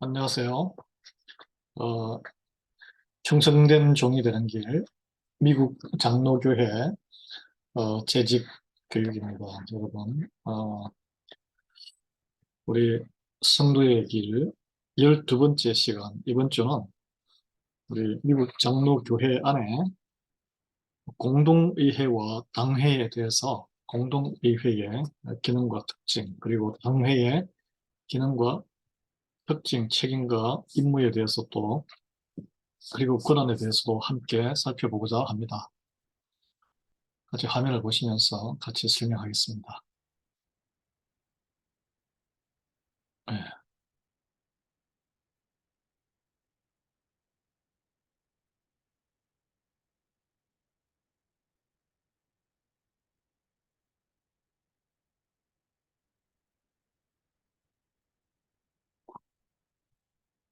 안녕하세요. 어, 충성된 종이 되는 길, 미국 장로교회 재직 교육입니다. 여러분, 우리 성도의 길 12번째 시간, 이번 주는 우리 미국 장로교회 안에 공동의회와 당회에 대해서 공동의회의 기능과 특징, 그리고 당회의 기능과 특징, 책임과 임무에 대해서 또, 그리고 권한에 대해서도 함께 살펴보고자 합니다. 같이 화면을 보시면서 같이 설명하겠습니다. 예.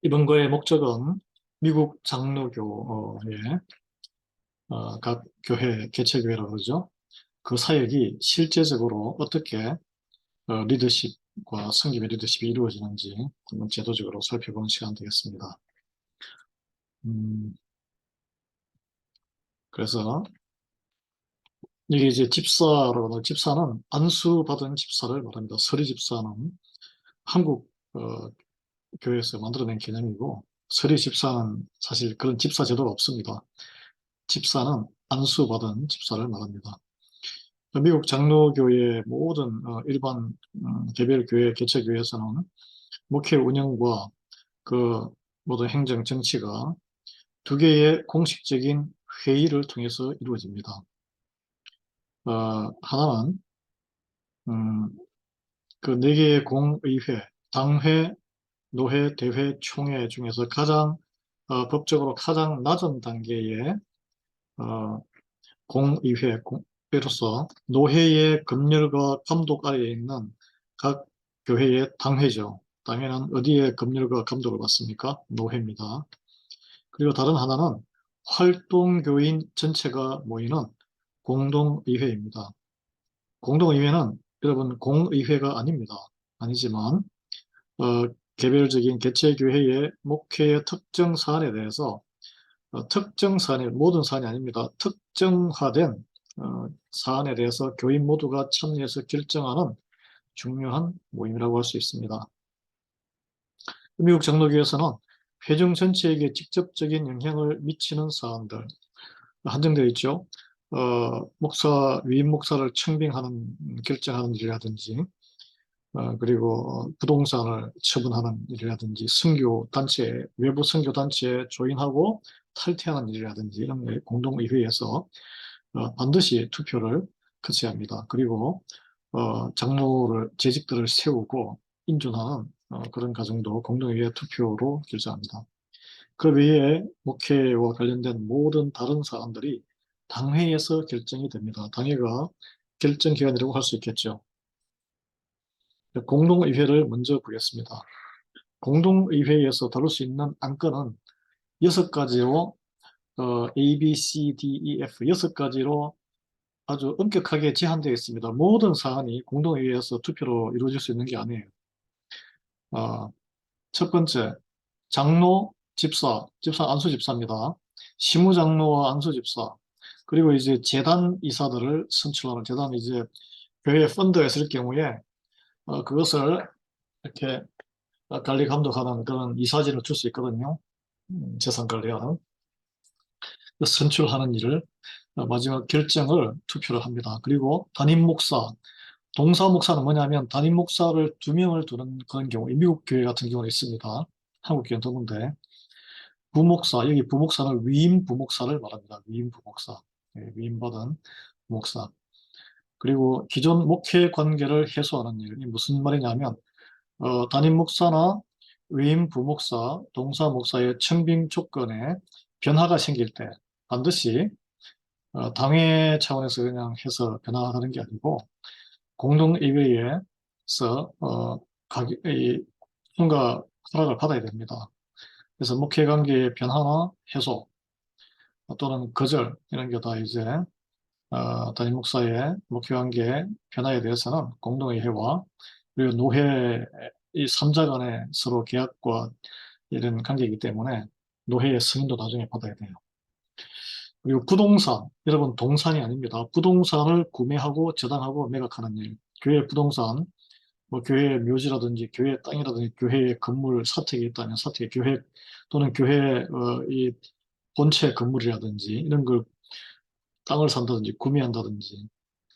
이번 거의 목적은 미국 장로교의 각 교회, 개체교회라고 그러죠. 그 사역이 실제적으로 어떻게 리더십과 성김의 리더십이 이루어지는지 한번 제도적으로 살펴보는 시간 되겠습니다. 음, 그래서 이게 이제 집사라고 하는 집사는 안수받은 집사를 말합니다. 서리 집사는 한국 교회에서 만들어낸 개념이고 서리 집사는 사실 그런 집사 제도가 없습니다. 집사는 안수받은 집사를 말합니다. 미국 장로교의 모든 일반 개별 교회, 개체 교회에서는 목회 운영과 그 모든 행정 정치가 두 개의 공식적인 회의를 통해서 이루어집니다. 하나는 음, 그 네 개의 공의회, 당회, 노회, 대회, 총회 중에서 가장 법적으로 가장 낮은 단계의 어, 공의회로서 노회의 검열과 감독 아래에 있는 각 교회의 당회죠. 당회는 어디에 검열과 감독을 받습니까? 노회입니다. 그리고 다른 하나는 활동교인 전체가 모이는 공동의회입니다. 공동의회는 여러분 공의회가 아닙니다. 아니지만 어, 개별적인 개체교회의 목회의 특정 사안에 대해서 특정 사안이 모든 사안이 아닙니다. 특정화된 사안에 대해서 교인 모두가 참여해서 결정하는 중요한 모임이라고 할 수 있습니다. 미국 장로교에서는 회중 전체에게 직접적인 영향을 미치는 사안들 한정되어 있죠. 위임 목사를 청빙하는 결정하는 일이라든지 그리고 부동산을 처분하는 일이라든지 선교 단체, 외부 선교 단체에 조인하고 탈퇴하는 일이라든지 이런 공동의회에서 반드시 투표를 거쳐야 합니다. 그리고 장로를 재직들을 세우고 인준하는 그런 과정도 공동의회 투표로 결정합니다. 그 외에 목회와 관련된 모든 다른 사안들이 당회에서 결정이 됩니다. 당회가 결정기관이라고 할 수 있겠죠. 공동의회를 먼저 보겠습니다. 공동의회에서 다룰 수 있는 안건은 6가지로 A, B, C, D, E, F 6가지로 아주 엄격하게 제한되어 있습니다. 모든 사안이 공동회의에서 투표로 이루어질 수 있는 게 아니에요. 어, 첫 번째, 장로, 집사 안수집사입니다. 시무장로와 안수집사, 그리고 이제 재단 이사들을 선출하는 재단 이제 교회 펀드가 있을 경우에 그것을 이렇게 관리 감독하는 그런 이사진을 줄 수 있거든요. 재산 관리하는 선출하는 일을 마지막 결정을 투표를 합니다. 그리고 담임 목사, 동사 목사는 뭐냐면 담임 목사를 2명을 두는 그런 경우, 미국 교회 같은 경우는 있습니다. 한국 교회는 드문데 부목사, 여기 부목사는 위임 부목사를 말합니다. 위임 부목사, 위임받은 목사. 그리고 기존 목회 관계를 해소하는 일, 이 무슨 말이냐면 담임 목사나 위임 부목사, 동사 목사의 청빙 조건에 변화가 생길 때 반드시 당회 차원에서 그냥 해서 변화하는 게 아니고 공동의회에서 이 통과 허락을 받아야 됩니다. 그래서 목회관계의 변화나 해소 또는 거절 이런 게 다 이제 담임 목사의 목회관계의 변화에 대해서는 공동의회와 그리고 노회 이 3자 간의 서로 계약과 이런 관계이기 때문에 노회의 승인도 나중에 받아야 돼요. 그리고 부동산, 여러분 동산이 아닙니다. 부동산을 구매하고 저당하고 매각하는 일. 교회 부동산, 뭐 교회 묘지라든지 교회 땅이라든지 교회 건물 사택이 있다면 사택, 교회 또는 교회 이 본체 건물이라든지 이런 걸 땅을 산다든지 구매한다든지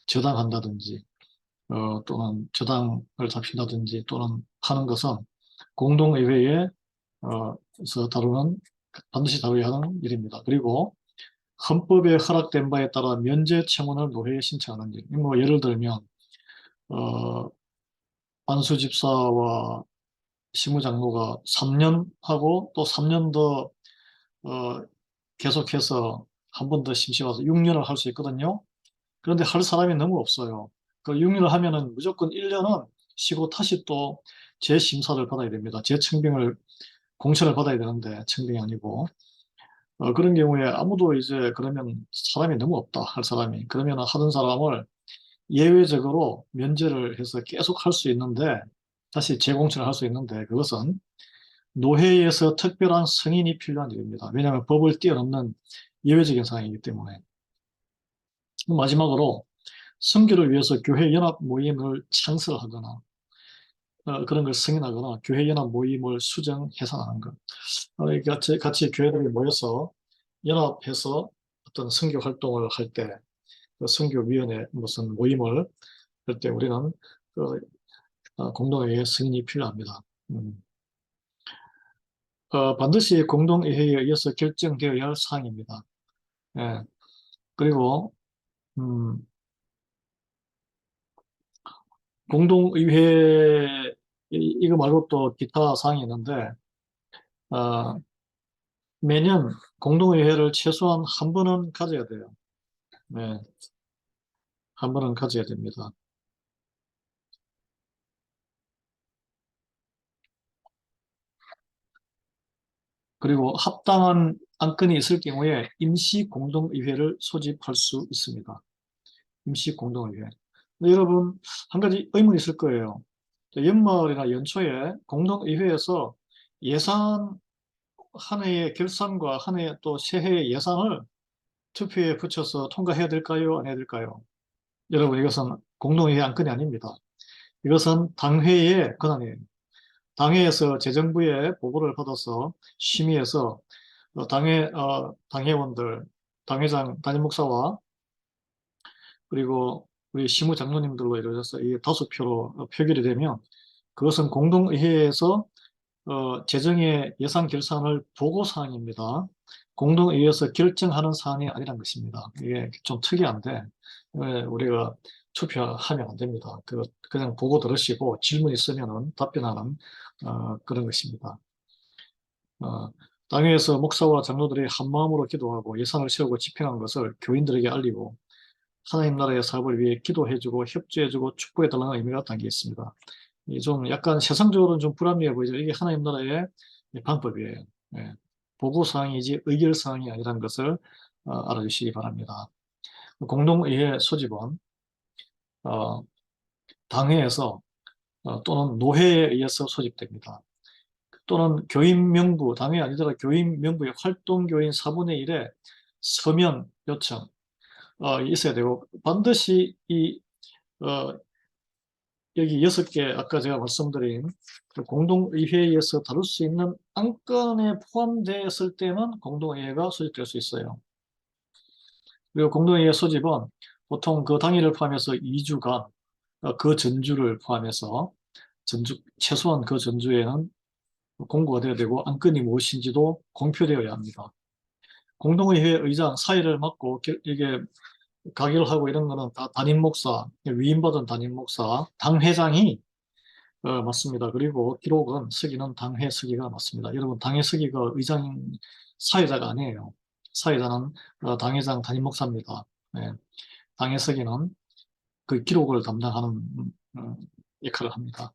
저당한다든지 또는 저당을 잡힌다든지 또는 파는 것은 공동의회에 서 다루는 반드시 다루어야 하는 일입니다. 그리고 헌법에 허락된 바에 따라 면제 청원을 노회에 신청하는 일. 뭐 예를 들면 안수 집사와 시무장로가 3년 하고 또 3년 더 계속해서 한 번 더 심심해서 6년을 할 수 있거든요. 그런데 할 사람이 너무 없어요. 그 6년을 하면은 무조건 1년은 쉬고 다시 또 재심사를 받아야 됩니다. 재청빙을 공천을 받아야 되는데 청빙이 아니고 그런 경우에 아무도 이제 그러면 사람이 너무 없다 할 사람이 그러면 하던 사람을 예외적으로 면제를 해서 계속 할 수 있는데 다시 재공천을 할 수 있는데 그것은 노회에서 특별한 승인이 필요한 일입니다. 왜냐하면 법을 뛰어넘는 예외적인 상황이기 때문에. 마지막으로 선교를 위해서 교회 연합 모임을 창설하거나 그런 걸 승인하거나 교회 연합 모임을 수정 해산하는 것. 같이 교회들이 모여서 연합해서 어떤 선교 활동을 할 때, 그 선교위원회 무슨 모임을 할 때 우리는 그 공동회의 승인이 필요합니다. 반드시 공동회의에 의해서 결정되어야 할 사항입니다. 예. 그리고 음, 공동의회 이거 말고 또 기타 사항이 있는데 어, 매년 공동의회를 최소한 한 번은 가져야 돼요. 네, 한 번은 가져야 됩니다. 그리고 합당한 안건이 있을 경우에 임시 공동의회를 소집할 수 있습니다. 임시 공동의회. 근데 여러분, 한 가지 의문이 있을 거예요. 연말이나 연초에 공동의회에서 예산 한 해의 결산과 한 해 또 새해의 예산을 투표에 붙여서 통과해야 될까요? 안 해야 될까요? 여러분, 이것은 공동회의 안건이 아닙니다. 이것은 당회의 권한이에요. 당회에서 재정부의 보고를 받아서 심의해서 당회원들, 당회장, 담임 목사와 그리고 우리 시무 장로님들로 이루어져서 이 다수표로 표결이 되면 그것은 공동의회에서 재정의 예산 결산을 보고 사항입니다. 공동의회에서 결정하는 사항이 아니란 것입니다. 이게 좀 특이한데 우리가 투표하면 안 됩니다. 그냥 보고 들으시고 질문 있으면 답변하는 그런 것입니다. 어, 당회에서 목사와 장로들이 한마음으로 기도하고 예산을 세우고 집행한 것을 교인들에게 알리고 하나님 나라의 사업을 위해 기도해주고 협조해주고 축복해달라는 의미가 담겨 있습니다. 좀 약간 세상적으로는 좀 불합리해 보이죠. 이게 하나님 나라의 방법이에요. 예. 보고사항이지 의결사항이 아니라는 것을 알아주시기 바랍니다. 공동의회 소집은 어, 당회에서 또는 노회에 의해서 소집됩니다. 또는 교인 명부, 당회 아니더라 교인 명부의 활동교인 4분의 1의 서면 요청 있어야 되고 반드시 이 어, 여기 6개 아까 제가 말씀드린 그 공동의회에서 다룰 수 있는 안건에 포함되었을 때만 공동의회가 소집될 수 있어요. 그리고 공동회의 소집은 보통 그 당일을 포함해서 2주간 그 전주를 포함해서 최소한 그 전주에는 공고가 되어야 되고 안건이 무엇인지도 공표되어야 합니다. 공동의회 의장 사회를 맡고 이게 가결하고 이런 거는 다 담임 목사, 위임받은 담임 목사, 당회장이 맞습니다. 그리고 기록은 서기는 당회 서기가 맞습니다. 여러분 당회 서기가 의장 사회자가 아니에요. 사회자는 당회장 담임 목사입니다. 네. 당회 서기는 그 기록을 담당하는 역할을 합니다.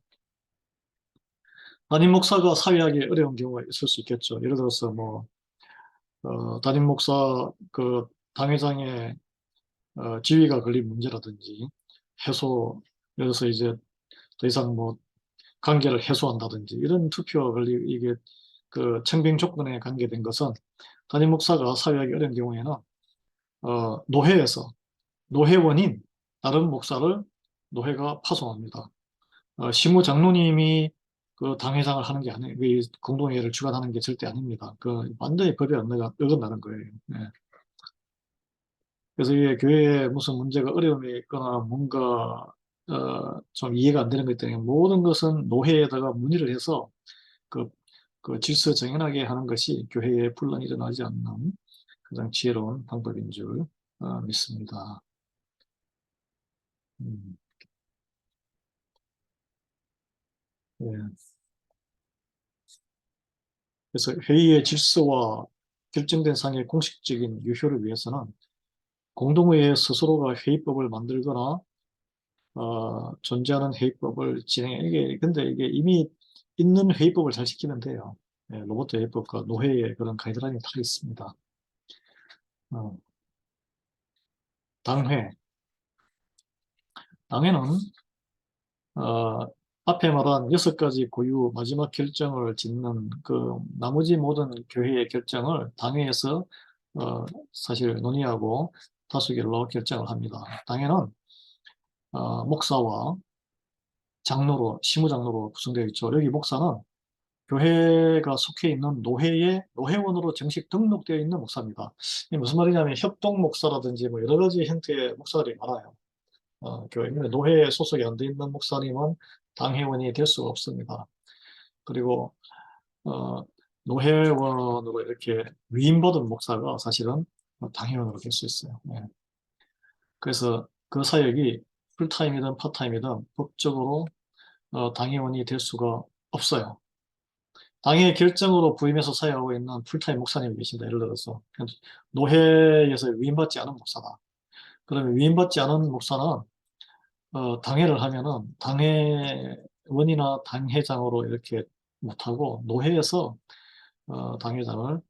담임 목사가 사회하기 어려운 경우가 있을 수 있겠죠. 예를 들어서 뭐 담임 목사 그 당회장의 지위가 걸린 문제라든지 해소, 그래서 이제 더 이상 뭐 관계를 해소한다든지 이런 투표 권리 이게 그 청빙 조건에 관계된 것은 담임 목사가 사회하기 어려운 경우에는 노회에서 노회원인 다른 목사를 노회가 파송합니다. 시무 장로님이 그 당회장을 하는 게 아니에요. 그 공동회의를 주관하는 게 절대 아닙니다. 그 완전히 법에 어긋나는 거예요. 네. 그래서 이게 교회에 무슨 문제가 어려움이 있거나 뭔가 좀 이해가 안 되는 것 때문에 모든 것은 노회에다가 문의를 해서 그, 그 질서 정연하게 하는 것이 교회에 분란이 일어나지 않는 가장 지혜로운 방법인 줄 믿습니다. 음, 예. 그래서 회의의 질서와 결정된 사항의 공식적인 유효를 위해서는 공동회의 스스로가 회의법을 만들거나 존재하는 회의법을 진행해. 근데 이게 이미 있는 회의법을 잘 지키면 돼요. 예, 로봇 회의법과 노회의 그런 가이드라인이 다 있습니다. 어, 당회. 당회는, 어, 앞에 말한 6가지 고유 마지막 결정을 짓는 그 나머지 모든 교회의 결정을 당회에서 사실 논의하고 다수결로 결정을 합니다. 당회는 목사와 장로로, 시무장로로 구성되어 있죠. 여기 목사는 교회가 속해 있는 노회의 노회원으로 정식 등록되어 있는 목사입니다. 이게 무슨 말이냐면 협동 목사라든지 뭐 여러 가지 형태의 목사들이 많아요. 교회 노회에 소속이 안 돼 있는 목사님은 당회원이 될 수가 없습니다. 그리고 어, 노회원으로 이렇게 위임받은 목사가 사실은 당회원으로 될 수 있어요. 네. 그래서 그 사역이 풀타임이든 파타임이든 법적으로 당회원이 될 수가 없어요. 당의 결정으로 부임해서 사역하고 있는 풀타임 목사님이 계신다. 예를 들어서 노회에서 위임받지 않은 목사다. 그러면 위임받지 않은 목사는 당회를 하면은 당회원이나 당회장으로 이렇게 못하고 노회에서 당회장을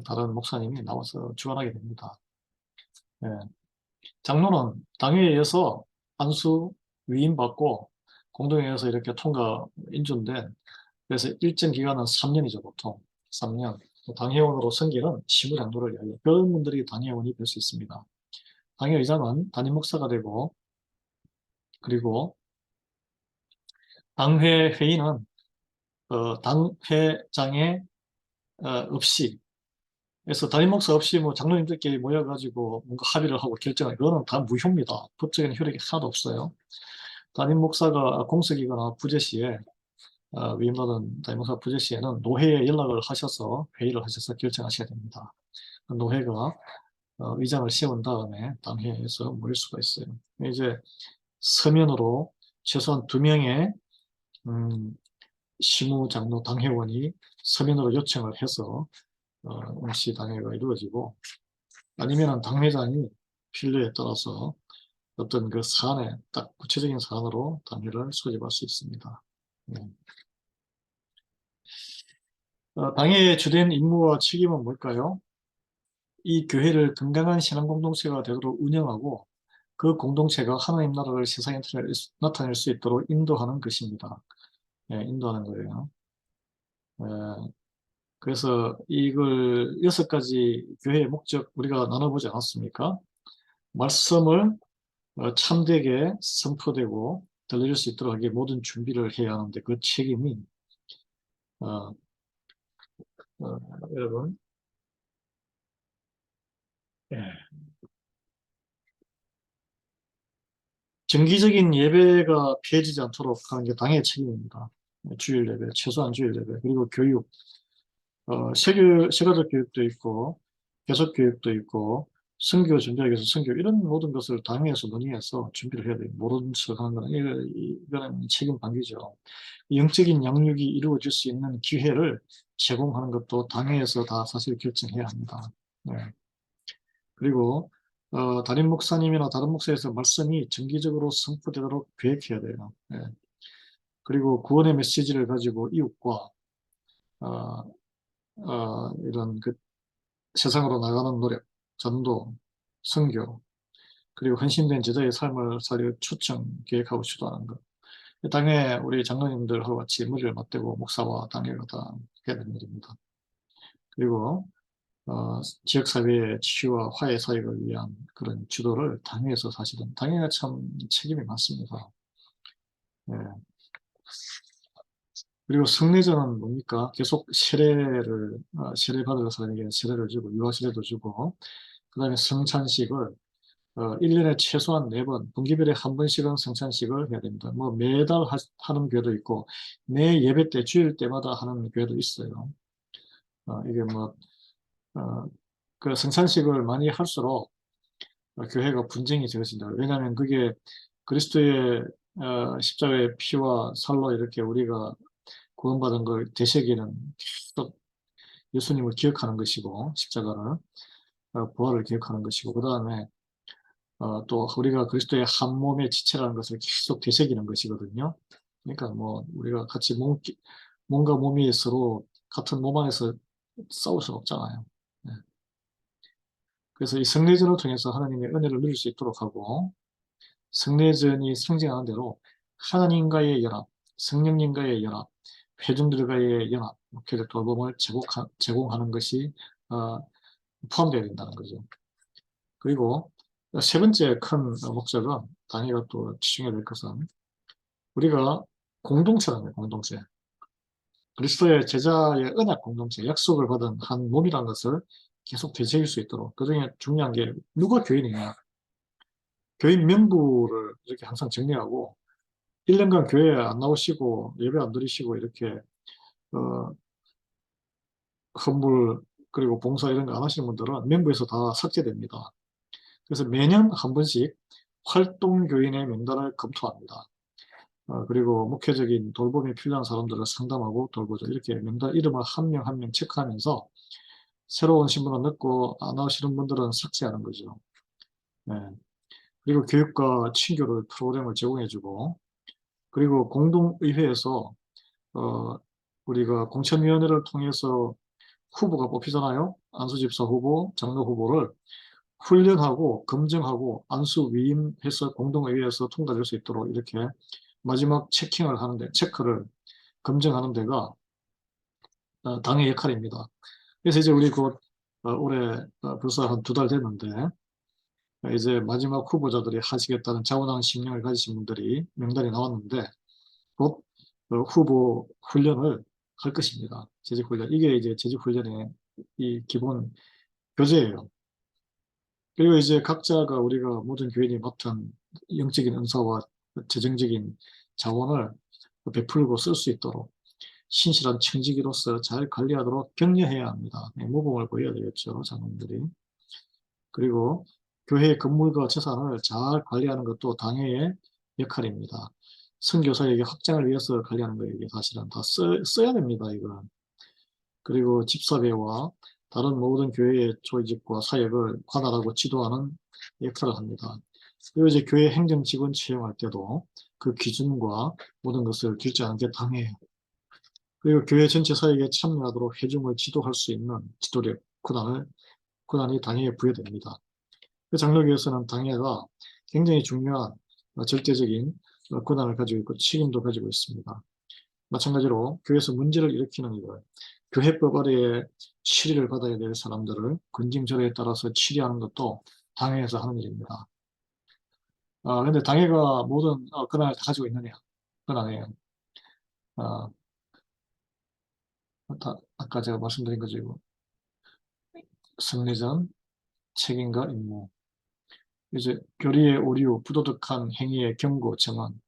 다른 목사님이 나와서 주관하게 됩니다. 예. 장로는 당회에서 안수 위임받고 공동회에서 이렇게 통과 인준된 그래서 일정 기간은 3년이죠, 보통. 3년. 당회원으로 승계는 시무장로를 이야기해요. 그런 분들이 당회원이 될 수 있습니다. 당회의장은 담임 목사가 되고, 그리고 당회 회의는 당회장의 없이, 그래서 담임 목사 없이 뭐 장로님들끼리 모여가지고 뭔가 합의를 하고 결정을, 이거는 다 무효입니다. 법적인 효력이 하나도 없어요. 담임 목사가 공석이거나 부재 시에 위임받은 담임 목사 부재 시에는 노회에 연락을 하셔서 회의를 하셔서 결정하셔야 됩니다. 노회가 의장을 세운 다음에 당회에서 모일 수가 있어요. 이제 서면으로 최소한 2명의 시무장로 당회원이 서면으로 요청을 해서 응시 당회가 이루어지고 아니면 당회장이 필요에 따라서 어떤 그 사안에 딱 구체적인 사안으로 당회를 소집할 수 있습니다. 네. 당회의 주된 임무와 책임은 뭘까요? 이 교회를 건강한 신앙 공동체가 되도록 운영하고 그 공동체가 하나님 나라를 세상에 나타낼 수 있도록 인도하는 것입니다. 예, 인도하는 거예요. 예, 그래서 이걸 6가지 교회의 목적 우리가 나눠보지 않았습니까? 말씀을 참되게 선포되고 들려줄 수 있도록 하기 모든 준비를 해야 하는데 그 책임이 어, 여러분 예, 정기적인 예배가 피해지지 않도록 하는 게 당의 책임입니다. 주일 예배, 최소한 주일 예배, 그리고 교육, 세가족 교육도 있고, 개속 교육도 있고, 선교 준비하기 위해서 선교, 이런 모든 것을 당회에서 논의해서 준비를 해야 돼요. 모르는 척 하는 거는, 이거는 책임 방기죠. 영적인 양육이 이루어질 수 있는 기회를 제공하는 것도 당회에서 다 사실 결정해야 합니다. 네. 그리고 담임 목사님이나 다른 목사에서 말씀이 정기적으로 선포되도록 계획해야 돼요. 예. 그리고 구원의 메시지를 가지고 이웃과 어, 이런 그 세상으로 나가는 노력, 전도, 선교, 그리고 헌신된 제자의 삶을 살려 초청, 계획하고 주도하는 것. 당회 우리 장로님들하고 같이 머리를 맞대고 목사와 당회가 다 해야 되는 일입니다. 그리고 지역사회의 치유와 화해 사역을 위한 그런 주도를 당회에서 사실은 당회가 참 책임이 많습니다. 예. 그리고 성례전은 뭡니까? 계속 세례받으러 사람에게 세례를 주고 유아 세례도 주고 그 다음에 성찬식을 1년에 최소한 4번, 분기별에 한 번씩은 성찬식을 해야 됩니다. 뭐 매달 하는 교회도 있고 매 예배 때 주일 때마다 하는 교회도 있어요. 이게 뭐 그 성찬식을 많이 할수록 교회가 분쟁이 적어진다. 왜냐하면 그게 그리스도의 십자가의 피와 살로 이렇게 우리가 구원받은 걸 되새기는 계속 예수님을 기억하는 것이고 십자가를 부활을 기억하는 것이고 그 다음에 또 우리가 그리스도의 한 몸의 지체라는 것을 계속 되새기는 것이거든요. 그러니까 뭐 우리가 같이 몸과 몸이 서로 같은 몸 안에서 싸울 수는 없잖아요. 네. 그래서 이 성례전을 통해서 하나님의 은혜를 누릴 수 있도록 하고 성례전이 상징하는 대로 하나님과의 연합, 성령님과의 연합, 회중들과의 연합, 목회적 돌봄을 제공하는 것이 어, 포함되어야 된다는 거죠. 그리고 세 번째 큰 목적은 당회가 또 지중해야 될 것은 우리가 공동체라는 공동체. 그리스도의 제자의 언약 공동체, 약속을 받은 한 몸이라는 것을 계속 되새길 수 있도록. 그중에 중요한 게 누가 교인이냐. 교인 명부를 이렇게 항상 정리하고 1년간 교회에 안 나오시고 예배 안 드리시고 이렇게 어, 헌물 그리고 봉사 이런 거 안 하시는 분들은 명부에서 다 삭제됩니다. 그래서 매년 한 번씩 활동교인의 명단을 검토합니다. 그리고 목회적인 돌봄이 필요한 사람들을 상담하고 돌보죠. 이렇게 명단 이름을 한 명 한 명 체크하면서 새로운 신분을 넣고 안 나오시는 분들은 삭제하는 거죠. 네. 그리고 교육과 친교를 프로그램을 제공해주고 그리고 공동의회에서 어, 우리가 공천위원회를 통해서 후보가 뽑히잖아요. 안수집사 후보, 장로 후보를 훈련하고 검증하고 안수 위임해서 공동의회에서 통과될 수 있도록 이렇게 마지막 체킹을 하는데 체크를 검증하는 데가 당의 역할입니다. 그래서 이제 우리 곧 올해 벌써 한 2달 됐는데 이제 마지막 후보자들이 하시겠다는 자원하는 신명을 가지신 분들이 명단이 나왔는데 곧 후보 훈련을 할 것입니다. 재직 훈련. 이게 이제 재직 훈련의 이 기본 교재예요. 그리고 이제 각자가 우리가 모든 교인이 맡은 영적인 은사와 재정적인 자원을 베풀고 쓸 수 있도록 신실한 청지기로서 잘 관리하도록 격려해야 합니다. 네, 모범을 보여야 되겠죠, 장로님들이. 그리고 교회의 건물과 재산을 잘 관리하는 것도 당회의 역할입니다. 선교사에게 확장을 위해서 관리하는 거예요. 이게 사실은 다 써야 됩니다, 이건. 그리고 집사회와 다른 모든 교회의 조직과 사역을 관할하고 지도하는 역할을 합니다. 그리고 이제 교회 행정 직원 채용할 때도 그 기준과 모든 것을 결정하는 게 당회예요. 그리고 교회 전체 사역에 참여하도록 회중을 지도할 수 있는 지도력, 권한이 당회에 부여됩니다. 그 장로교에서는 당회가 굉장히 중요한 절대적인 권한을 가지고 있고 책임도 가지고 있습니다. 마찬가지로 교회에서 문제를 일으키는 이들, 교회법 아래에 치리를 받아야 될 사람들을 근징절에 따라서 치리하는 것도 당회에서 하는 일입니다. 근데 당회가 모든 권한을 다 가지고 있느냐? 그건 아니에요. 어, 아까 제가 말씀드린 거죠. 성례전, 책임과 임무. 이제 교리의 오류, 부도덕한 행위의 경고, 정언,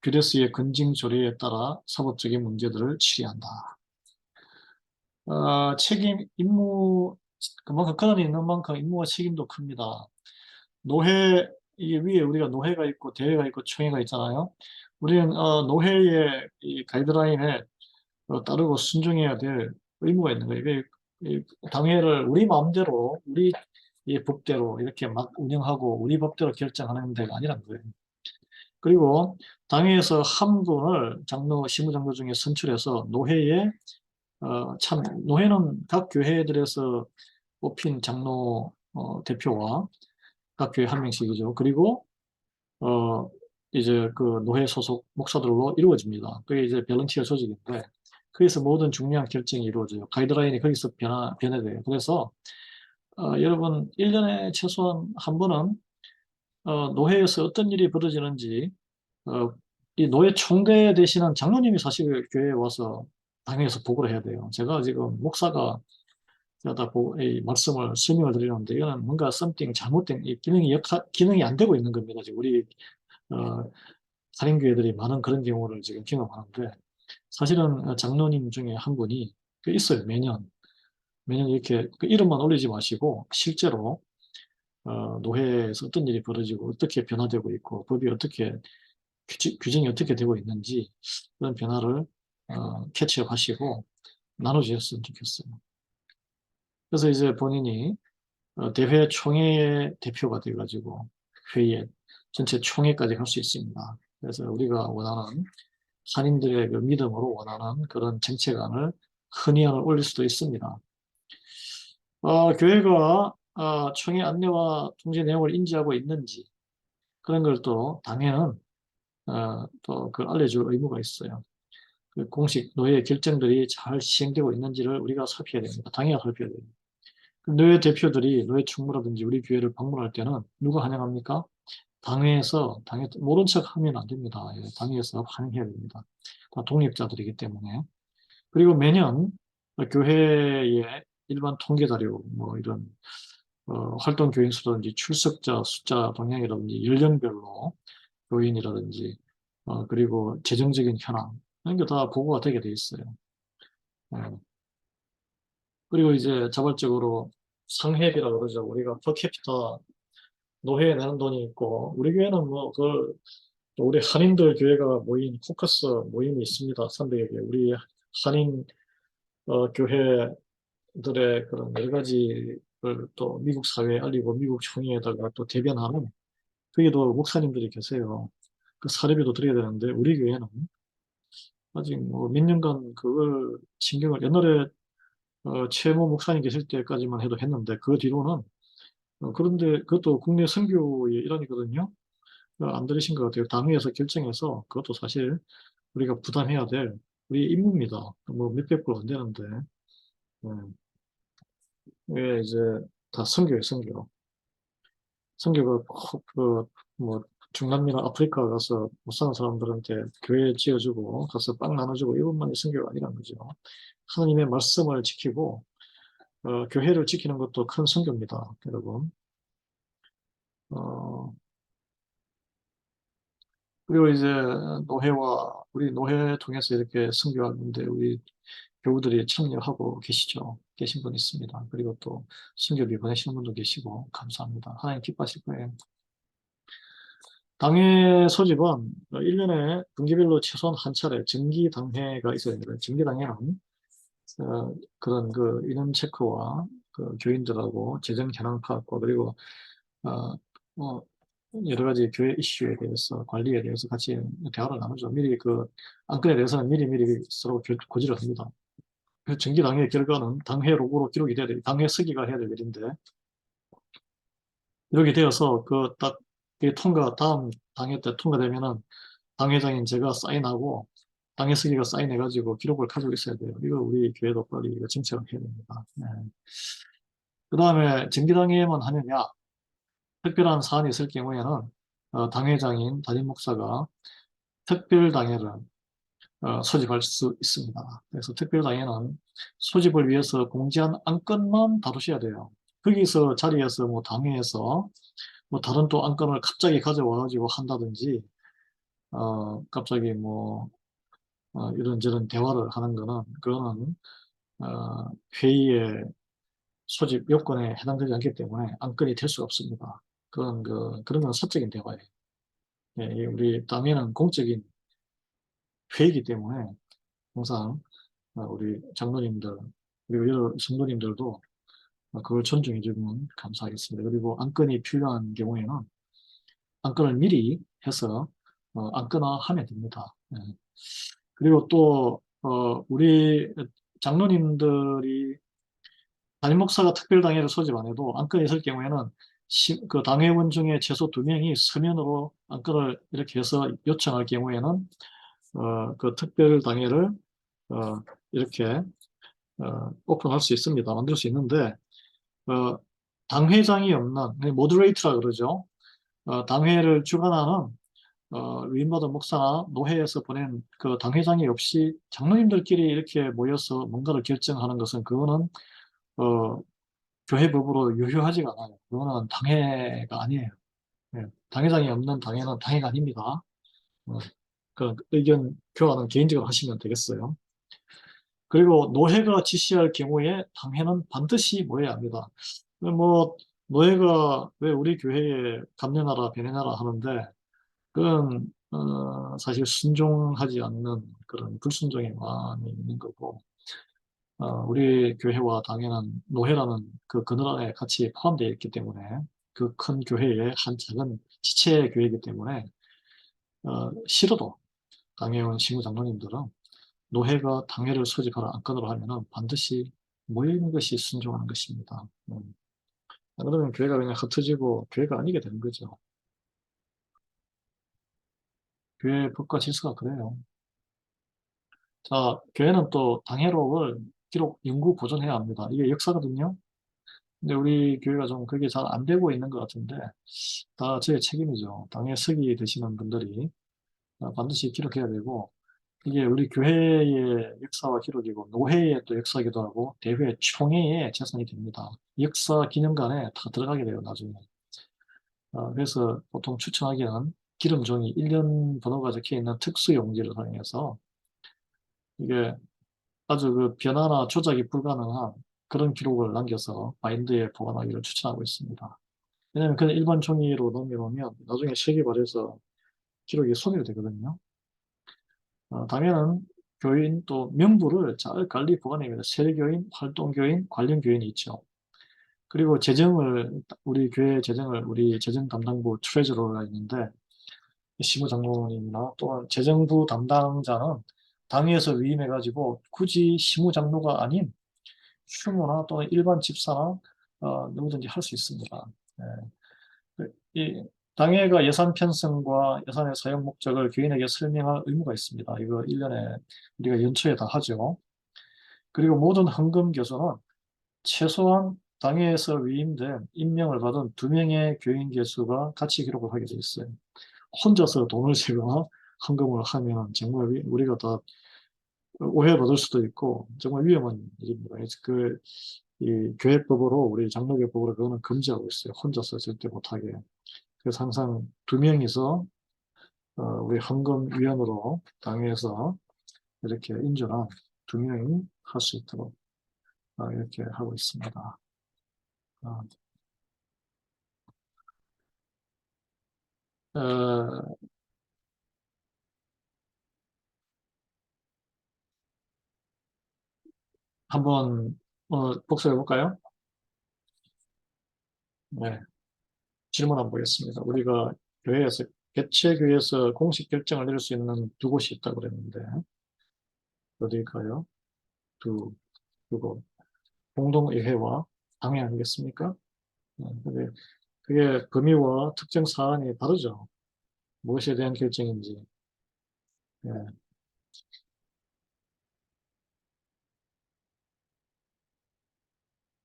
규례수의 근징 조례에 따라 사법적인 문제들을 치리한다. 책임, 임무, 그만큼 권한이 있는 만큼 임무와 책임도 큽니다. 노회, 이게 위에 우리가 노회가 있고 대회가 있고 총회가 있잖아요. 우리는 노회의 이 가이드라인에 따르고 순종해야 될 의무가 있는 거예요. 이게 이 당회를 우리 마음대로 우리 이 법대로 이렇게 막 운영하고 우리 법대로 결정하는 데가 아니라는 거예요. 그리고 당회에서 한 분을 장로, 시무장로 중에 선출해서 노회에 노회는 각 교회들에서 뽑힌 장로 대표와 각 교회 한 명씩이죠. 그리고 어, 이제 그 노회 소속 목사들로 이루어집니다. 그게 이제 별런티어 조직인데 거기서 모든 중요한 결정이 이루어져요. 가이드라인이 거기서 변화돼요. 그래서 여러분 1년에 최소한 한 번은 노회에서 어떤 일이 벌어지는지 어, 이 노예 총대 되시는 장로님이 사실 교회에 와서 당회에서 보고를 해야 돼요. 제가 지금 목사가 다 이 말씀을 설명을 드리는데 이거는 뭔가 something 잘못된 이 기능이 안 되고 있는 겁니다. 지금 우리 어, 살인교회들이 많은 그런 경우를 지금 경험하는데 사실은 장로님 중에 한 분이 있어요. 매년 이렇게 그 이름만 올리지 마시고 실제로 노회에서 어떤 일이 벌어지고 어떻게 변화되고 있고 법이 어떻게 규정이 어떻게 되고 있는지 그런 변화를 캐치업하시고 나눠주셨으면 좋겠어요. 그래서 이제 본인이 대회 총회의 대표가 돼가지고 회의에 전체 총회까지 갈 수 있습니다. 그래서 우리가 원하는 한인들의 그 믿음으로 원하는 그런 정책안을 흔히안을 올릴 수도 있습니다. 교회가 총회 안내와 통제 내용을 인지하고 있는지 그런 걸 또 당회는 또 그걸 알려줄 의무가 있어요. 그 공식 노예 결정들이 잘 시행되고 있는지를 우리가 살펴야 됩니다. 당회가 살펴야 됩니다. 노예 대표들이 노예 충무라든지 우리 교회를 방문할 때는 누가 환영합니까? 당회 모른 척 하면 안 됩니다. 예, 당회에서 환영해야 됩니다. 다 독립자들이기 때문에. 그리고 매년 교회의 일반 통계 자료, 뭐 이런 활동 교인 수라든지 출석자 숫자 동향이라든지 연령별로 교인이라든지 그리고 재정적인 현황 이런 게 다 보고가 되게 돼 있어요. 예. 그리고 이제 자발적으로 상회비라고 그러죠. 우리가 퍼캐피타 노회에 내는 돈이 있고 우리 교회는 뭐 그걸 또 우리 한인들 교회가 모인 코커스 모임이 있습니다. 300여 개. 우리 한인 교회들의 그런 여러 가지를 또 미국 사회에 알리고 미국 총회에다가 또 대변하는 거기도 목사님들이 계세요. 그 사례비도 드려야 되는데 우리 교회는 아직 뭐 몇 년간 그걸 신경을 옛날에 최모 목사님 계실 때까지만 해도 했는데 그 뒤로는 그런데 그것도 국내 선교의 일환이거든요. 안 들으신 것 같아요. 당회에서 결정해서 그것도 사실 우리가 부담해야 될 우리 임무입니다. 뭐 몇백 불 안 되는데 왜 이제 다 선교예요, 선교. 선교가 꼭그뭐 중남미나 아프리카 가서 못 사는 사람들한테 교회 지어주고 가서 빵 나눠주고 이것만이 선교가 아니란 거죠. 하나님의 말씀을 지키고 교회를 지키는 것도 큰 선교입니다, 여러분. 어, 그리고 이제 우리 노회 통해서 이렇게 선교하는데 우리 교우들이 참여하고 계신 분 있습니다. 그리고 또 선교비 보내시는 분도 계시고 감사합니다. 하나님 기뻐하실 거예요. 당회 소집은 1년에 분기별로 최소한 한 차례 정기당회가 있어야 돼요. 정기당회는 그런 그 인원 체크와 그 교인들하고 재정 현황 파악과 그리고 어, 뭐 여러 가지 교회 이슈에 대해서 관리에 대해서 같이 대화를 나누죠. 미리 그 안건에 대해서는 미리 서로 고지를 합니다. 그 정기당회 결과는 당회 로고로 기록이 돼야 돼요. 당회 서기가 해야 될 일인데 이렇게 되어서 그 딱 다음 당회 때 통과되면은 당회장인 제가 사인하고 당회 서기가 사인해가지고 기록을 가지고 있어야 돼요. 이거 우리 교회도 빨리 이거 정책을 해야 됩니다. 네. 그 다음에 정기당회만 하느냐 특별한 사안이 있을 경우에는 당회장인 담임 목사가 특별당회를 소집할 수 있습니다. 그래서 특별당회는 소집을 위해서 공지한 안건만 다루셔야 돼요. 거기서 자리에서 뭐 당회에서 뭐 다른 또 안건을 갑자기 가져와가지고 한다든지 갑자기 뭐 이런저런 대화를 하는 거는 그거는 회의의 소집 요건에 해당되지 않기 때문에 안건이 될 수가 없습니다. 그런 건 사적인 대화예요. 예, 우리 당회는 공적인 회의이기 때문에 항상 우리 장로님들 그리고 여러 성도님들도 그걸 존중해 주면 감사하겠습니다. 그리고 안건이 필요한 경우에는 안건을 미리 해서 안건화하면 됩니다. 예. 그리고 또 우리 장로님들이 담임 목사가 특별당회를 소집 안 해도 안건이 있을 경우에는 그 당회원 중에 최소 2명이 서면으로 안건을 이렇게 해서 요청할 경우에는 그 특별 당회를 이렇게 오픈할 수 있습니다. 만들 수 있는데 어, 당회장이 없는 모더레이터라 그러죠. 당회를 주관하는 위임받은 목사나 노회에서 보낸 그 당회장이 없이 장로님들끼리 이렇게 모여서 뭔가를 결정하는 것은 그거는 어, 교회법으로 유효하지가 않아요. 그거는 당회가 아니에요. 예, 당회장이 없는 당회는 당회가 아닙니다. 어, 그 의견 교환은 개인적으로 하시면 되겠어요. 그리고 노회가 지시할 경우에 당회는 반드시 모여야 합니다. 뭐 노예가 왜 우리 교회에 감내나라 변해나라 하는데 그건 사실 순종하지 않는 그런 불순종의 마음이 있는 거고 우리 교회와 당연한 노회라는 그 그늘 안에 같이 포함되어 있기 때문에 그 큰 교회의 한 작은 지체 교회이기 때문에 싫어도 당회원 신부 장로님들은 노회가 당회를 소집하라 안건으로 하면은 반드시 모이는 것이 순종하는 것입니다. 그러면 교회가 그냥 흩어지고 교회가 아니게 되는 거죠. 교회 법과 질서가 그래요. 자, 교회는 또 당회록을 기록, 연구, 보존해야 합니다. 이게 역사거든요. 근데 우리 교회가 좀 그게 잘 안 되고 있는 것 같은데, 다 저의 책임이죠. 당회 서기 되시는 분들이 반드시 기록해야 되고, 이게 우리 교회의 역사와 기록이고, 노회의 또 역사이기도 하고, 대회 총회의 재산이 됩니다. 역사 기념관에 다 들어가게 돼요, 나중에. 그래서 보통 추천하기는 기름 종이 1년 번호가 적혀 있는 특수 용지를 사용해서 이게 아주 그 변화나 조작이 불가능한 그런 기록을 남겨서 바인드에 보관하기를 추천하고 있습니다. 왜냐하면 그냥 일반 종이로 넘겨놓으면 나중에 색이 바래서 기록이 소멸되거든요. 당연은 교인 또 명부를 잘 관리 보관해야 됩니다. 세례교인, 활동교인, 관련교인이 있죠. 그리고 우리 교회 재정을 우리 재정 담당부 트레저러가 있는데 시무 장로님이나 또는 재정부 담당자는 당에서 위임해가지고 굳이 시무 장로가 아닌 휴무나 또는 일반 집사나 누구든지 할 수 있습니다. 예. 이 당회가 예산 편성과 예산의 사용 목적을 교인에게 설명할 의무가 있습니다. 이거 1년에 우리가 연초에 다 하죠. 그리고 모든 헌금 교수는 최소한 당회에서 위임된 임명을 받은 2명의 교인 개수가 같이 기록을 하게 돼 있어요. 혼자서 돈을 세거나 헌금을 하면 정말 우리가 다 오해받을 수도 있고 정말 위험한 일입니다. 그래서 이 교회법으로 우리 장로교법으로 그거는 금지하고 있어요. 혼자서 절대 못하게. 그래서 항상 2명이서 우리 헌금위원으로 당에서 이렇게 인준한 2명이 할 수 있도록 이렇게 하고 있습니다. 어, 어, 한번 복습해 볼까요? 네, 질문 한번 보겠습니다. 우리가 교회에서 개최교회에서 공식 결정을 내릴 수 있는 2곳이 있다고 그랬는데 어디일까요? 두, 그곳 공동의회와 당회 아니겠습니까? 근데 그게 범위와 특정 사안이 다르죠. 무엇에 대한 결정인지. 예.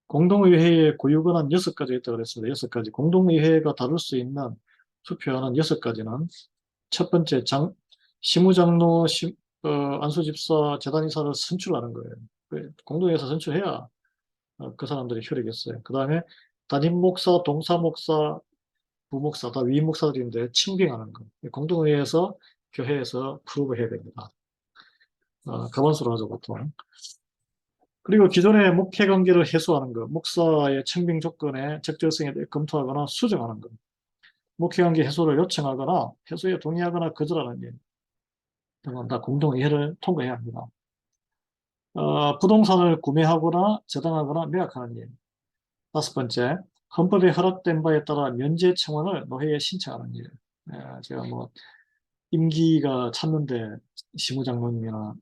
공동의회의 구유권은 6가지 있다고 그랬습니다. 6가지. 공동의회가 다룰 수 있는 투표하는 6가지는 첫 번째, 시무장로, 안수집사, 재단이사를 선출하는 거예요. 공동회에서 선출해야 그 사람들이 효력이 있어요. 그 다음에 담임 목사, 동사 목사, 부목사, 다 위임 목사들인데 칭빙하는 거. 공동회에서 교회에서 프로브 해야 됩니다. 가만수로 하죠, 보통. 그리고 기존의 목회 관계를 해소하는 것, 목사의 청빙 조건의 적절성에 대해 검토하거나 수정하는 것, 목회 관계 해소를 요청하거나 해소에 동의하거나 거절하는 일, 등은 다 공동회의를 통과해야 합니다. 부동산을 구매하거나 저당하거나 매각하는 일. 5번째, 헌법에 허락된 바에 따라 면제 청원을 노회에 신청하는 일. 제가 뭐 임기가 찼는데 시무장로님이나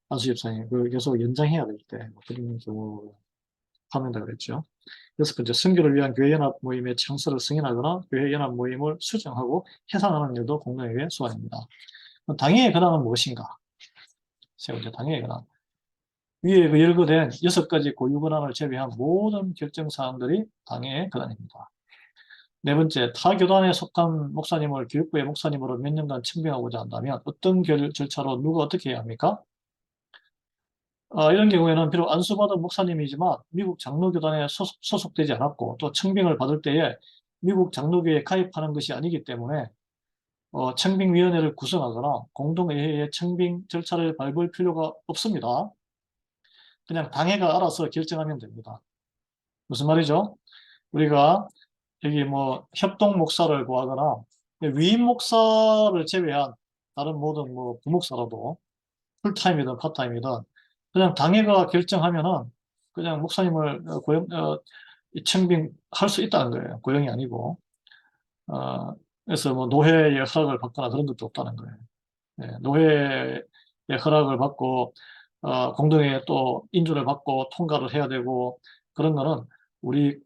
안수집사님 그 계속 연장해야 될 때, 뭐 그런 경우 포함된다고 그랬죠. 여섯 번째, 선교를 위한 교회연합 모임의 창설을 승인하거나 교회연합 모임을 수정하고 해산하는 일도 공동회의 소관입니다. 당회의 권한은 무엇인가? 세 번째, 당회의 권한. 위에 그 열거된 6가지 고유 권한을 제외한 모든 결정 사항들이 당회의 권한입니다. 네 번째, 타 교단에 속한 목사님을 교육부의 목사님으로 몇 년간 청빙하고자 한다면 어떤 절차로 누가 어떻게 해야 합니까? 이런 경우에는 비록 안수받은 목사님이지만 미국 장로교단에 소속되지 않았고 또 청빙을 받을 때에 미국 장로교에 가입하는 것이 아니기 때문에 청빙위원회를 구성하거나 공동회의의 청빙 절차를 밟을 필요가 없습니다. 그냥 당회가 알아서 결정하면 됩니다. 무슨 말이죠? 우리가 여기 뭐 협동 목사를 구하거나 위임 목사를 제외한 다른 모든 뭐 부목사라도 풀타임이든 파타임이든 그냥 당회가 결정하면은 그냥 목사님을 청빙할 수 있다는 거예요. 고용이 아니고. 그래서 뭐 노회의 허락을 받거나 그런 것도 없다는 거예요. 노회의 허락을 받고 공동회에 또 인준을 받고 통과를 해야 되고 그런 거는 우리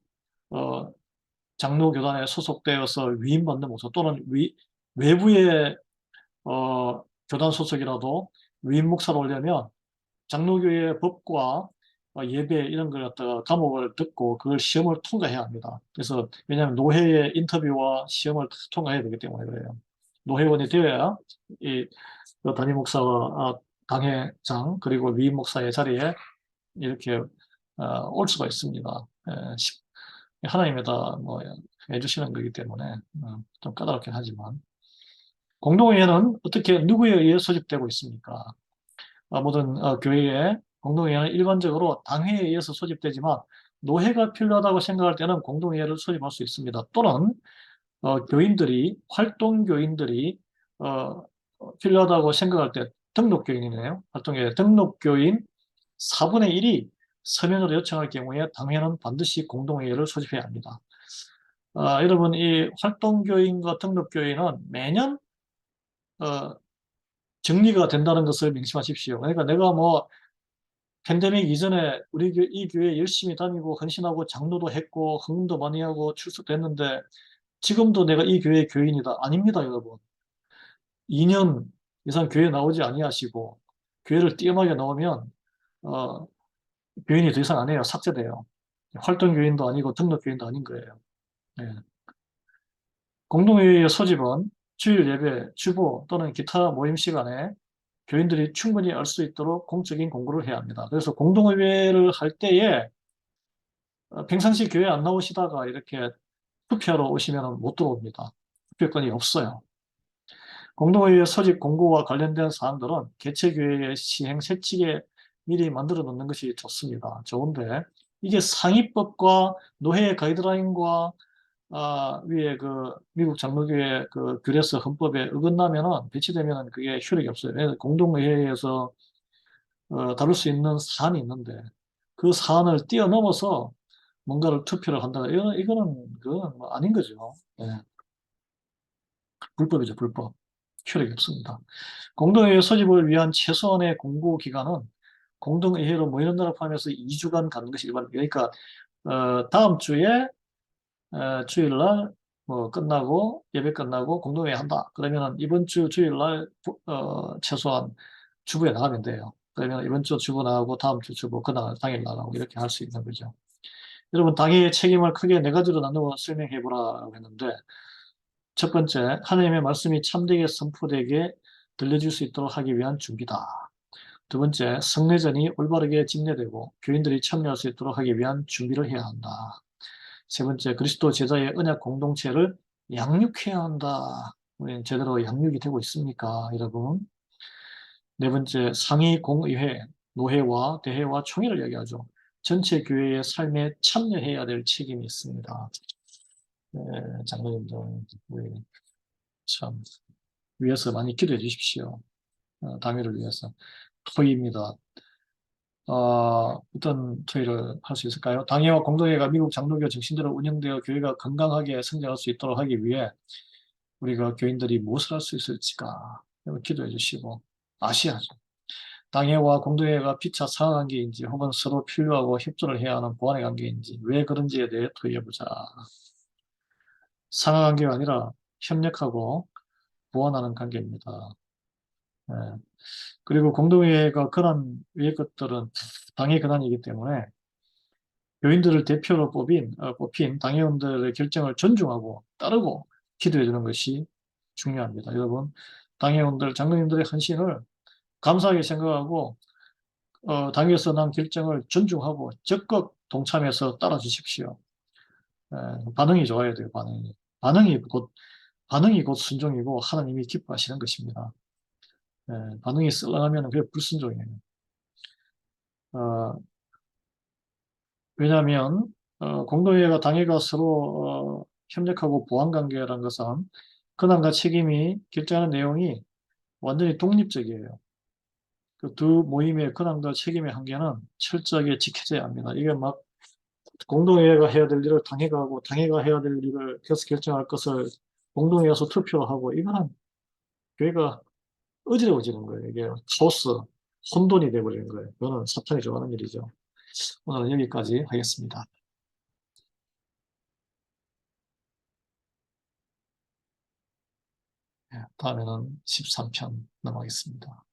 장로교단에 소속되어서 위임받는 목사 또는 외부의 교단 소속이라도 위임 목사로 오려면 장로교의 법과 예배 이런 걸 갖다가 과목을 듣고 그걸 시험을 통과해야 합니다. 그래서 왜냐하면 노회의 인터뷰와 시험을 통과해야 되기 때문에 그래요. 노회원이 되어야 이 담임 목사와 당회장 그리고 위임 목사의 자리에 이렇게 올 수가 있습니다. 하나님이 다뭐 해주시는 거기 때문에 좀 까다롭긴 하지만 공동회의는 어떻게 누구에 의해 소집되고 있습니까? 모든 교회의 공동회의는 일반적으로 당회에 의해서 소집되지만 노회가 필요하다고 생각할 때는 공동회의를 소집할 수 있습니다. 또는 교인들이 활동교인들이 필요하다고 생각할 때 등록교인이네요. 활동교인 등록교인 4분의 1이 서면으로 요청할 경우에 당회는 반드시 공동회의를 소집해야 합니다. 여러분 이 활동교인과 등록교인은 매년 정리가 된다는 것을 명심하십시오. 그러니까 내가 뭐 팬데믹 이전에 우리 이 교회 열심히 다니고 헌신하고 장로도 했고 헌금도 많이 하고 출석됐는데 지금도 내가 이 교회의 교인이다. 아닙니다, 여러분. 2년 이상 교회 나오지 아니하시고 교회를 띄엄하게 나오면 교인이 더 이상 안 해요. 삭제돼요. 활동 교인도 아니고 등록 교인도 아닌 거예요. 네. 공동회의의 소집은 주일 예배, 주보 또는 기타 모임 시간에 교인들이 충분히 알 수 있도록 공적인 공고를 해야 합니다. 그래서 공동회의를 할 때에 평상시 교회 안 나오시다가 이렇게 투표하러 오시면 못 들어옵니다. 투표권이 없어요. 공동회의 소집 공고와 관련된 사항들은 개최교회의 시행 세칙에 미리 만들어 놓는 것이 좋습니다. 좋은데 이게 상위법과 노회 가이드라인과 위에 그 미국 장로교회 그 규례서 헌법에 어긋나면은 배치되면은 그게 효력이 없어요. 그래서 공동회의에서 다룰 수 있는 사안이 있는데 그 사안을 뛰어넘어서 뭔가를 투표를 한다. 이거는 그건 뭐 아닌 거죠. 네. 불법이죠, 불법. 효력이 없습니다. 공동회의 소집을 위한 최소한의 공고 기간은 공동회의로 모이는 날을 포함해서 2주간 가는 것이 일반입니다. 그러니까 다음 주에 주일날 뭐 끝나고 예배 끝나고 공동회의 한다. 그러면 이번 주 주일날 최소한 주부에 나가면 돼요. 그러면 이번 주 주부 나가고 다음 주 주부 그날 당일 나가고 이렇게 할 수 있는 거죠. 여러분 당회의 책임을 크게 네 가지로 나누어 설명해 보라고 했는데 첫 번째, 하나님의 말씀이 참되게 선포되게 들려줄 수 있도록 하기 위한 준비다. 두 번째, 성례전이 올바르게 집례되고 교인들이 참여할 수 있도록 하기 위한 준비를 해야 한다. 세 번째, 그리스도 제자의 언약 공동체를 양육해야 한다. 우리는 제대로 양육이 되고 있습니까, 여러분? 네 번째, 상위 공의회, 노회와 대회와 총회를 이야기하죠. 전체 교회의 삶에 참여해야 될 책임이 있습니다. 네, 장로님들, 우리 참 위해서 많이 기도해 주십시오. 당회를 위해서. 토의입니다. 어떤 토의를 할 수 있을까요? 당회와 공동회가 미국 장로교 정신대로 운영되어 교회가 건강하게 성장할 수 있도록 하기 위해 우리가 교인들이 무엇을 할 수 있을지가 기도해 주시고 아시아죠. 당회와 공동회의가 피차 상하관계인지 혹은 서로 필요하고 협조를 해야 하는 보완의 관계인지 왜 그런지에 대해 토의해보자. 상하관계가 아니라 협력하고 보완하는 관계입니다. 예. 그리고 공동회의가 권한 위의 것들은 당의 권한이기 때문에 교인들을 대표로 뽑힌 당회원들의 결정을 존중하고 따르고 기도해 주는 것이 중요합니다. 여러분, 당회원들, 장로님들의 헌신을 감사하게 생각하고 당에서 난 결정을 존중하고 적극 동참해서 따라 주십시오. 반응이 좋아야 돼요, 반응이. 반응이 곧 순종이고 하나님이 기뻐하시는 것입니다. 반응이 썰렁하면 그게 불순종이에요. 어, 왜냐하면 공동회의가 당회가 서로 협력하고 보완관계라는 것은 권한과 책임이 결정하는 내용이 완전히 독립적이에요. 그 두 모임의 권한과 책임의 한계는 철저하게 지켜져야 합니다. 이게 막 공동회의가 해야 될 일을 당회가 하고 당회가 해야 될 일을 결정할 것을 공동회의에서 투표하고 이거는 교회가 어지러워지는 거예요. 이게 카오스, 혼돈이 돼버리는 거예요. 그거는 사탄이 좋아하는 일이죠. 오늘은 여기까지 하겠습니다. 다음에는 13편 넘어가겠습니다.